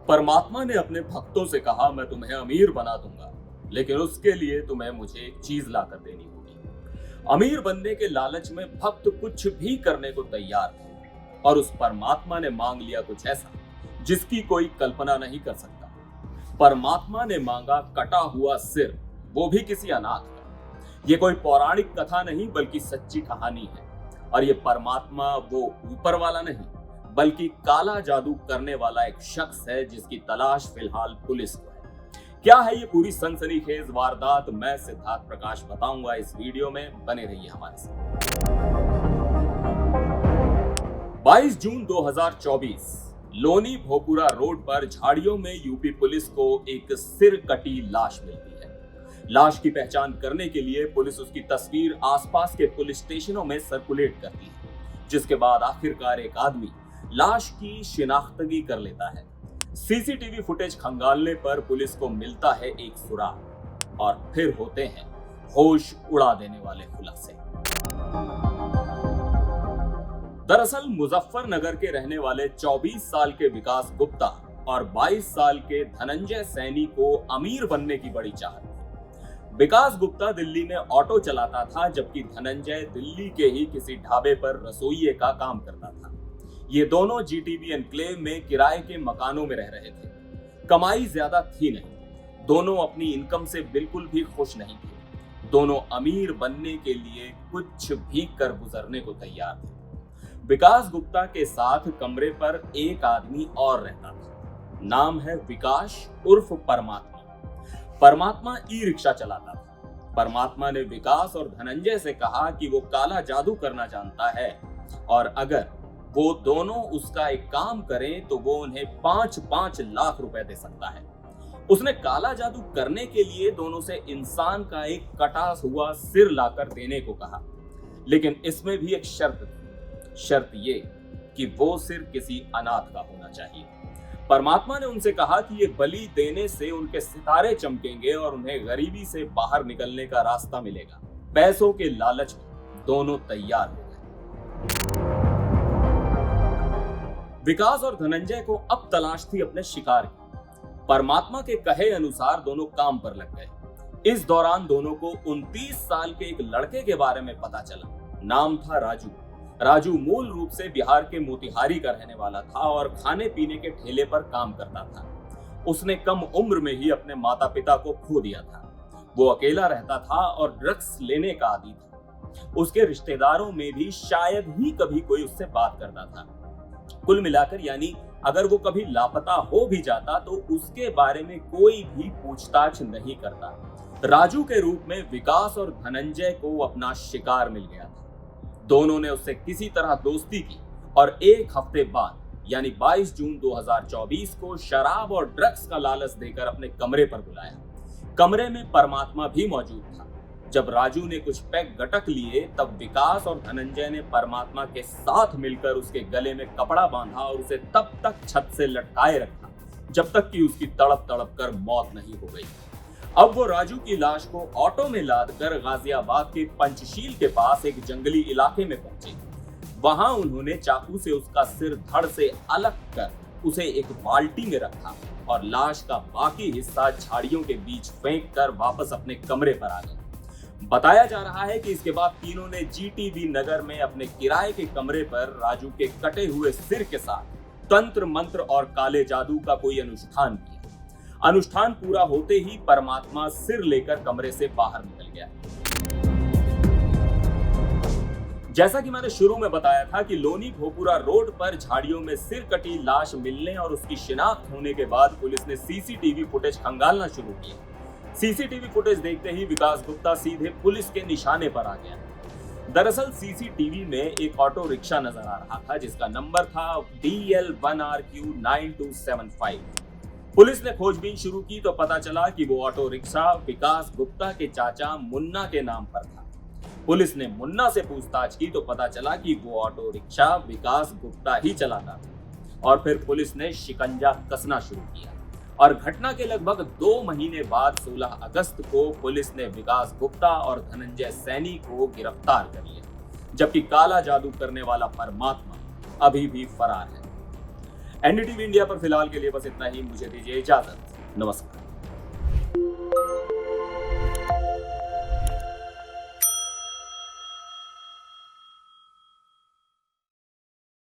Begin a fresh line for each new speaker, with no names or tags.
परमात्मा ने अपने भक्तों से कहा, मैं तुम्हें अमीर बना दूंगा, लेकिन उसके लिए तुम्हें मुझे एक चीज लाकर देनी होगी। अमीर बनने के लालच में भक्त कुछ भी करने को तैयार थे और उस परमात्मा ने मांग लिया कुछ ऐसा जिसकी कोई कल्पना नहीं कर सकता। परमात्मा ने मांगा कटा हुआ सिर, वो भी किसी अनाथ का। ये कोई पौराणिक कथा नहीं बल्कि सच्ची कहानी है। और ये परमात्मा वो ऊपर वाला नहीं बल्कि काला जादू करने वाला एक शख्स है जिसकी तलाश फिलहाल पुलिस को है। क्या है ये पूरी सनसनीखेज वारदात, मैं सिद्धार्थ प्रकाश बताऊंगा इस वीडियो में, बने रहिए हमारे साथ। 22 जून 2024 लोनी भोपुरा रोड पर झाड़ियों में यूपी पुलिस को एक सिर कटी लाश मिलती है। लाश की पहचान करने के लिए पुलिस उसकी तस्वीर आसपास के पुलिस स्टेशनों में सर्कुलेट करती है, जिसके बाद आखिरकार एक आदमी लाश की शिनाख्तगी कर लेता है। सीसीटीवी फुटेज खंगालने पर पुलिस को मिलता है एक सुराग और फिर होते हैं होश उड़ा देने वाले खुलासे। दरअसल मुजफ्फरनगर के रहने वाले 24 साल के विकास गुप्ता और 22 साल के धनंजय सैनी को अमीर बनने की बड़ी चाहत थी। विकास गुप्ता दिल्ली में ऑटो चलाता था जबकि धनंजय दिल्ली के ही किसी ढाबे पर रसोइये का काम करता था। ये दोनों जीटीबी एनक्लेव में किराए के मकानों में रह रहे थे। कमाई ज्यादा थी नहीं, दोनों अपनी इनकम से बिल्कुल भी खुश नहीं थे। दोनों अमीर बनने के लिए कुछ भी कर गुजरने को तैयार थे। विकास गुप्ता के साथ कमरे पर एक आदमी और रहता था, नाम है विकास उर्फ परमात्मा। परमात्मा ई रिक्शा चलाता था। परमात्मा ने विकास और धनंजय से कहा कि वो काला जादू करना जानता है और अगर वो दोनों उसका एक काम करें तो वो उन्हें 5-5 लाख रुपए दे सकता है। उसने काला जादू करने के लिए दोनों से इंसान का एक कटा हुआ सिर लाकर देने को कहा, लेकिन इसमें भी एक शर्त थी। शर्त ये कि वो सिर किसी अनाथ का होना चाहिए। परमात्मा ने उनसे कहा कि ये बलि देने से उनके सितारे चमकेंगे और उन्हें गरीबी से बाहर निकलने का रास्ता मिलेगा। पैसों के लालच में दोनों तैयार हो गए। विकास और धनंजय को अब तलाश थी अपने शिकार की। परमात्मा के कहे अनुसार दोनों काम पर लग गए। इस दौरान दोनों को 29 साल के एक लड़के के बारे में पता चला। नाम था राजू। राजू मूल रूप से बिहार के मोतिहारी का रहने वाला था और खाने पीने के ठेले पर काम करता था। उसने कम उम्र में ही अपने माता पिता को खो दिया था। वो अकेला रहता था और ड्रग्स लेने का आदी था। उसके रिश्तेदारों में भी शायद ही कभी कोई उससे बात करता था। कुल मिलाकर यानी अगर वो कभी लापता हो भी जाता तो उसके बारे में कोई भी पूछताछ नहीं करता। राजू के रूप में विकास और धनंजय को अपना शिकार मिल गया था। दोनों ने उससे किसी तरह दोस्ती की और एक हफ्ते बाद यानी 22 जून 2024 को शराब और ड्रग्स का लालच देकर अपने कमरे पर बुलाया। कमरे में परमात्मा भी मौजूद था। जब राजू ने कुछ पैक गटक लिए तब विकास और धनंजय ने परमात्मा के साथ मिलकर उसके गले में कपड़ा बांधा और उसे तब तक छत से लटकाए रखा जब तक कि उसकी तड़प तड़प कर मौत नहीं हो गई। अब वो राजू की लाश को ऑटो में लादकर गाजियाबाद के पंचशील के पास एक जंगली इलाके में पहुंचे। वहां उन्होंने चाकू से उसका सिर धड़ से अलग कर उसे एक बाल्टी में रखा और लाश का बाकी हिस्सा झाड़ियों के बीच फेंक कर वापस अपने कमरे पर आ गए। बताया जा रहा है कि इसके बाद तीनों ने जीटीबी नगर में अपने किराए के कमरे पर राजू के कटे हुए सिर के साथ तंत्र मंत्र और काले जादू का कोई अनुष्ठान किया। अनुष्ठान पूरा होते ही परमात्मा सिर लेकर कमरे से बाहर निकल गया। जैसा कि मैंने शुरू में बताया था कि लोनी भोपुरा रोड पर झाड़ियों में सिर कटी लाश मिलने और उसकी शिनाख्त होने के बाद पुलिस ने सीसीटीवी फुटेज खंगालना शुरू किया। सीसीटीवी फुटेज देखते ही विकास गुप्ता सीधे पुलिस के निशाने पर आ गया। दरअसल सीसीटीवी में एक ऑटो रिक्शा नजर आ रहा था जिसका नंबर था DL1RQ9275। पुलिस ने खोजबीन शुरू की तो पता चला कि वो ऑटो रिक्शा विकास गुप्ता के चाचा मुन्ना के नाम पर था। पुलिस ने मुन्ना से पूछताछ की तो पता चला कि वो ऑटो रिक्शा विकास गुप्ता ही चलाता था और फिर पुलिस ने शिकंजा कसना शुरू किया और घटना के लगभग 2 महीने बाद 16 अगस्त को पुलिस ने विकास गुप्ता और धनंजय सैनी को गिरफ्तार कर लिया, जबकि काला जादू करने वाला परमात्मा अभी भी फरार है। एनडीटीवी इंडिया पर फिलहाल के लिए बस इतना ही। मुझे दीजिए इजाजत। नमस्कार।